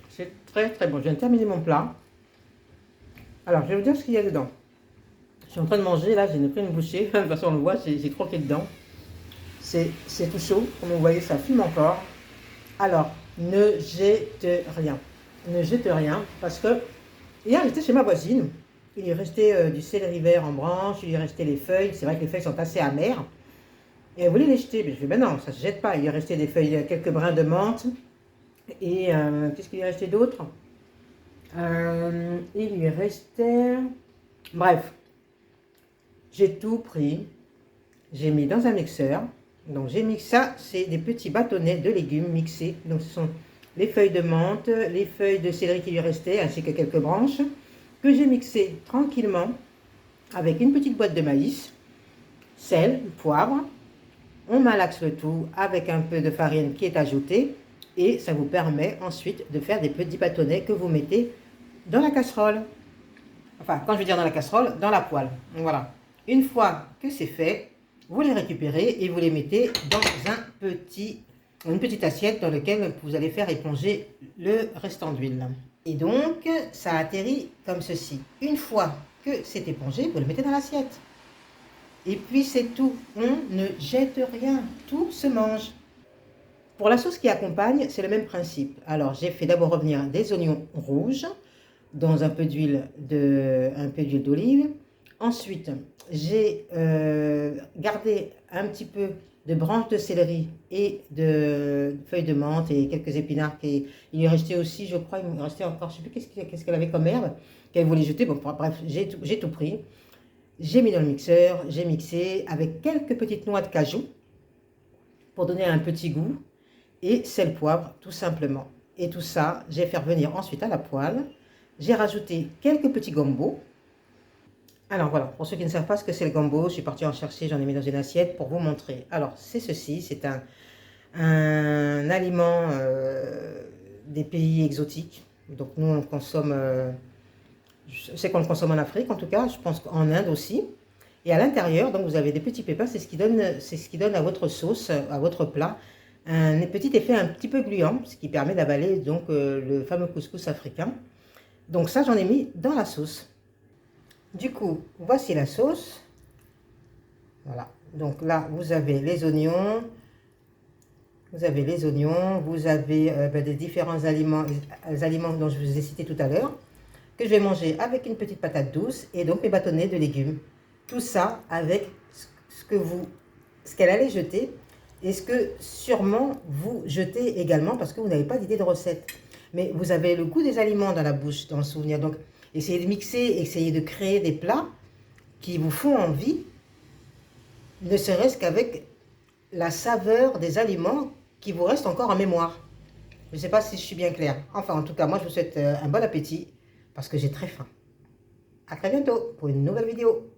C'est très très bon. Je viens de terminer mon plat. Alors, je vais vous dire ce qu'il y a dedans. Je suis en train de manger, là, j'ai pris une bouchée. De toute façon, on le voit, j'ai croqué dedans. C'est tout chaud. Comme vous voyez, ça fume encore. Alors, ne jette rien. Ne jette rien. Parce que hier, j'étais chez ma voisine. Il lui restait du céleri vert en branche. Il lui restait les feuilles. C'est vrai que les feuilles sont assez amères. Et elle voulait les jeter. Mais je lui ai dit, ben non, ça ne se jette pas. Il lui restait des feuilles, quelques brins de menthe. Et qu'est-ce qu'il lui restait d'autre? Il lui restait... Bref, j'ai tout pris. J'ai mis dans un mixeur. Donc j'ai mis ça, c'est des petits bâtonnets de légumes mixés. Donc ce sont les feuilles de menthe, les feuilles de céleri qui lui restaient, ainsi que quelques branches, que j'ai mixé tranquillement avec une petite boîte de maïs, sel, poivre. On malaxe le tout avec un peu de farine qui est ajoutée et ça vous permet ensuite de faire des petits bâtonnets que vous mettez dans la casserole. Enfin, quand je veux dire dans la casserole, dans la poêle. Voilà. Une fois que c'est fait, vous les récupérez et vous les mettez dans une petite assiette dans laquelle vous allez faire éponger le restant d'huile. Et donc, ça atterrit comme ceci. Une fois que c'est épongé, vous le mettez dans l'assiette. Et puis c'est tout. On ne jette rien. Tout se mange. Pour la sauce qui accompagne, c'est le même principe. Alors, j'ai fait d'abord revenir des oignons rouges dans un peu d'huile d'olive. Ensuite, j'ai gardé un petit peu de branches de céleri et de feuilles de menthe et quelques épinards. Il lui restait aussi, je crois, il me restait encore, je ne sais plus qu'est-ce qu'elle avait comme herbe, qu'elle voulait jeter. Bon, bref, j'ai tout pris. J'ai mis dans le mixeur, j'ai mixé avec quelques petites noix de cajou pour donner un petit goût et sel, poivre, tout simplement. Et tout ça, j'ai fait revenir ensuite à la poêle. J'ai rajouté quelques petits gambos. Alors voilà, pour ceux qui ne savent pas ce que c'est le gombo, je suis partie en chercher, j'en ai mis dans une assiette pour vous montrer. Alors c'est ceci, c'est un aliment des pays exotiques. Donc nous on le consomme, je sais qu'on le consomme en Afrique en tout cas, je pense qu'en Inde aussi. Et à l'intérieur, donc vous avez des petits pépins, c'est ce qui donne à votre sauce, à votre plat, un petit effet un petit peu gluant, ce qui permet d'avaler donc le fameux couscous africain. Donc ça j'en ai mis dans la sauce. Du coup, voici la sauce. Voilà. Donc là, vous avez les oignons. Vous avez des différents aliments, les aliments dont je vous ai cité tout à l'heure, que je vais manger avec une petite patate douce et donc mes bâtonnets de légumes. Tout ça avec ce qu'elle allait jeter et ce que sûrement vous jetez également parce que vous n'avez pas d'idée de recette. Mais vous avez le goût des aliments dans la bouche, dans le souvenir. Donc, essayez de mixer, essayez de créer des plats qui vous font envie, ne serait-ce qu'avec la saveur des aliments qui vous restent encore en mémoire. Je ne sais pas si je suis bien claire. Enfin, en tout cas, moi, je vous souhaite un bon appétit parce que j'ai très faim. À très bientôt pour une nouvelle vidéo.